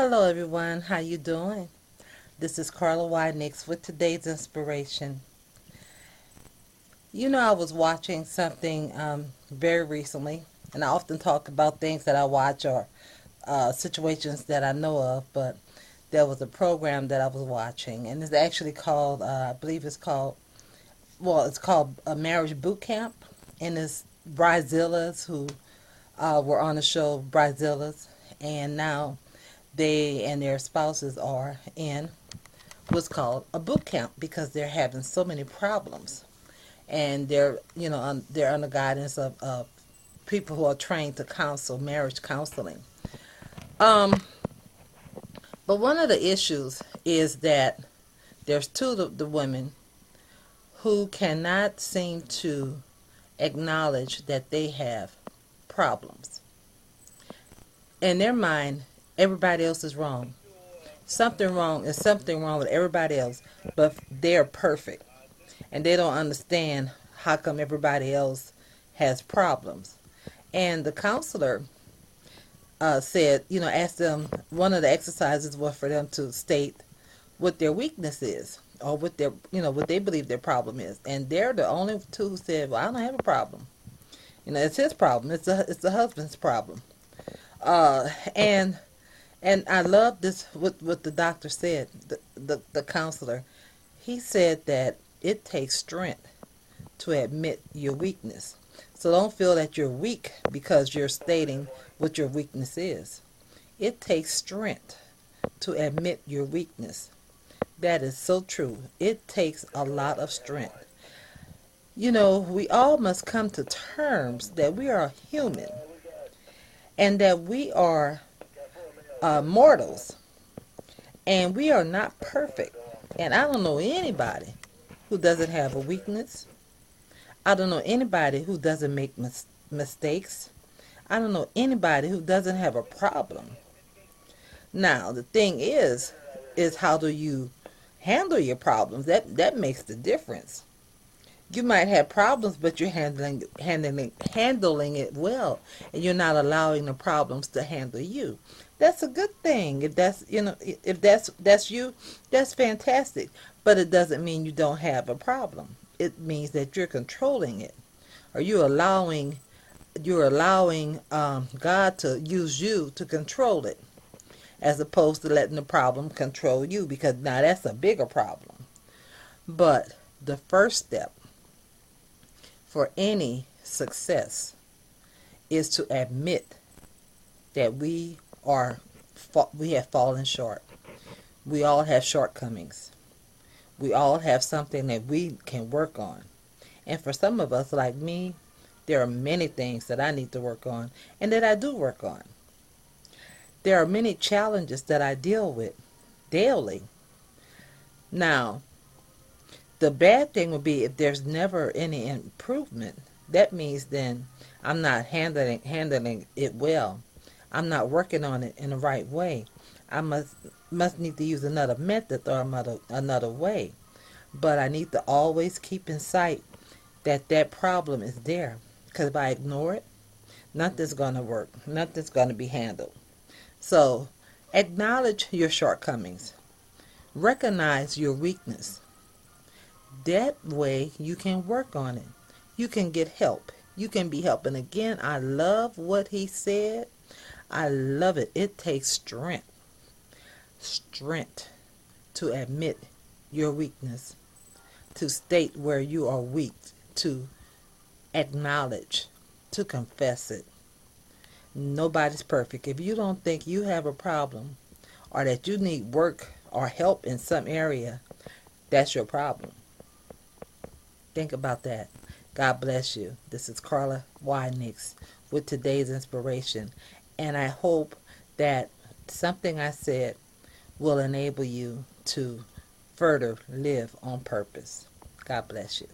Hello everyone, how you doing? This is Carla with today's inspiration. I was watching something very recently, and I often talk about things that I watch or situations that I know of, but there was a program that I was watching, and it's actually called, I believe it's called a Marriage Boot Camp, and it's Bridezillas who were on the show Bridezillas, and now they and their spouses are in what's called a boot camp because they're having so many problems, and they're under guidance of people who are trained to counsel marriage counseling. Um, but one of the issues is that there's two of the women who cannot seem to acknowledge that they have problems. In their mind, everybody else is wrong. Something wrong with everybody else, but they're perfect. And they don't understand how come everybody else has problems. And the counselor said, asked them, one of the exercises was for them to state what their weakness is or what they believe their problem is. And they're the only two who said, well, I don't have a problem. It's his problem. It's the husband's problem. Uh, and and I love this, what the doctor said, the counselor. He said that it takes strength to admit your weakness. So don't feel that you're weak because you're stating what your weakness is. It takes strength to admit your weakness. That is so true. It takes a lot of strength. We all must come to terms that we are human and that we are mortals and we are not perfect. And I don't know anybody who doesn't have a weakness. I don't know anybody who doesn't make mistakes. I don't know anybody who doesn't have a problem. Now, the thing is how do you handle your problems? That makes the difference. You might have problems, but you're handling it well, and you're not allowing the problems to handle you. That's a good thing. If that's you, that's fantastic. But it doesn't mean you don't have a problem. It means that you're controlling it. Or you're allowing God to use you to control it, as opposed to letting the problem control you, because now that's a bigger problem. But the first step for any success is to admit that we have fallen short. We all have shortcomings. We all have something that we can work on. And for some of us, like me, there are many things that I need to work on and that I do work on. There are many challenges that I deal with daily. Now, the bad thing would be if there's never any improvement. That means then I'm not handling it well. I'm not working on it in the right way. I must need to use another method or another way. But I need to always keep in sight that problem is there. Because if I ignore it, nothing's going to work. Nothing's going to be handled. So acknowledge your shortcomings. Recognize your weakness. That way you can work on it. You can get help. You can be helped. And again, I love what he said. I love it. It takes strength. Strength to admit your weakness, to state where you are weak, to acknowledge, to confess it. Nobody's perfect. If you don't think you have a problem or that you need work or help in some area, that's your problem. Think about that. God bless you. This is Carla with today's inspiration. And I hope that something I said will enable you to further live on purpose. God bless you.